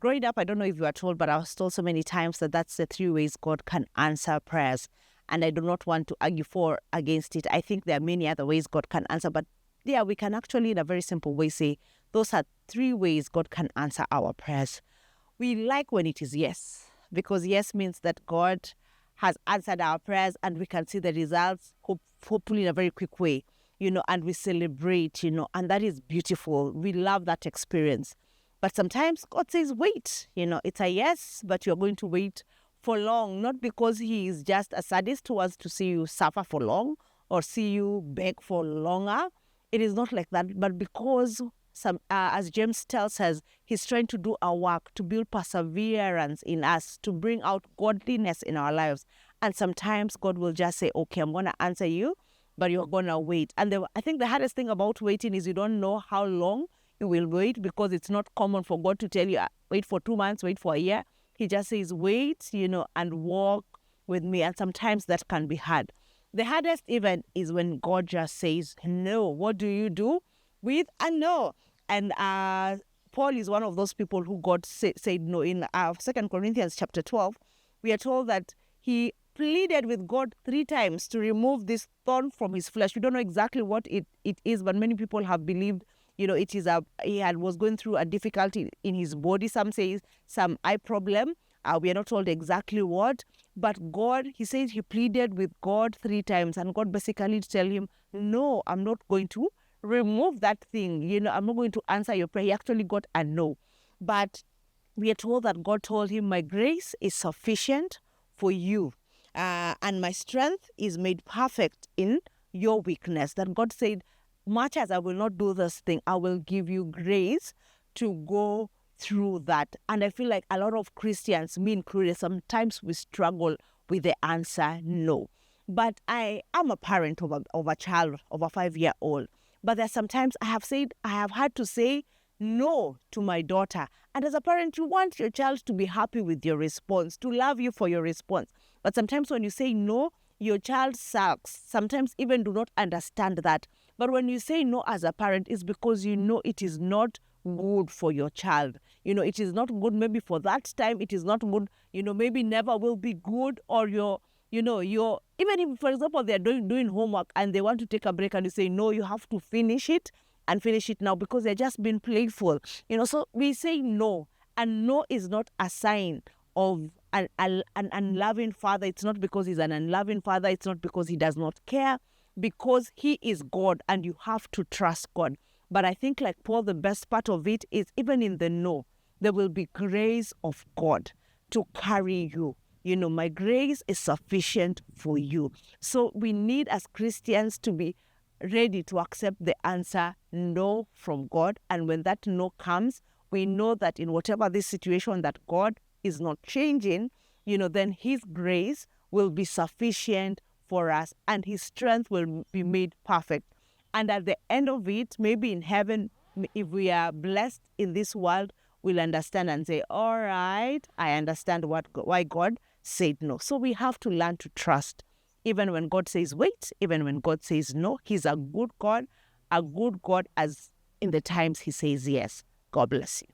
growing up, I don't know if you are told, but I was told so many times that that's the 3 ways God can answer prayers. And I do not want to argue for against it. I think there are many other ways God can answer, but yeah, we can actually in a very simple way say those are 3 ways God can answer our prayers. We like when it is yes, because yes means that God has answered our prayers and we can see the results, hopefully in a very quick way, and we celebrate, and that is beautiful. We love that experience. But sometimes God says, wait, it's a yes, but you're going to wait for long, not because he is just a sadist who wants to see you suffer for long or see you beg for longer. It is not like that, but because as James tells us, he's trying to do our work, to build perseverance in us, to bring out godliness in our lives. And sometimes God will just say, okay, I'm going to answer you, but you're going to wait. And I think the hardest thing about waiting is you don't know how long you will wait, because it's not common for God to tell you, wait for 2 months, wait for a year. He just says, wait, and walk with me. And sometimes that can be hard. The hardest even is when God just says no. What do you do with a no? And Paul is one of those people who God said no. In 2 Corinthians chapter 12, we are told that he pleaded with God 3 times to remove this thorn from his flesh. We don't know exactly what it is, but many people have believed, it is was going through a difficulty in his body. Some say some eye problem. We are not told exactly what, but God, he says he pleaded with God 3 times, and God basically tell him, no, I'm not going to remove that thing. I'm not going to answer your prayer. He actually got a no. But we are told that God told him, my grace is sufficient for you, and my strength is made perfect in your weakness. That God said, much as I will not do this thing, I will give you grace to go through that. And I feel like a lot of Christians, me included, sometimes we struggle with the answer no. But I am a parent of a child, of a 5-year-old. But there's sometimes I have had to say no to my daughter. And as a parent, you want your child to be happy with your response, to love you for your response. But sometimes when you say no, your child sulks. Sometimes even do not understand that. But when you say no as a parent, it's because you know it is not good for your child. It is not good maybe for that time. It is not good, maybe never will be good. Or you're even if, for example, they're doing homework and they want to take a break and you say, no, you have to finish it and finish it now because they're just being playful. So we say no. And no is not a sign of an unloving father. It's not because he's an unloving father. It's not because he does not care, because he is God and you have to trust God. But I think, like Paul, the best part of it is even in the no, there will be grace of God to carry you. My grace is sufficient for you. So we need as Christians to be ready to accept the answer no from God. And when that no comes, we know that in whatever this situation that God is not changing, then his grace will be sufficient for us and his strength will be made perfect. And at the end of it, maybe in heaven, if we are blessed in this world, we'll understand and say, all right, I understand why God said no. So we have to learn to trust. Even when God says wait, even when God says no, he's a good God as in the times he says yes. God bless you.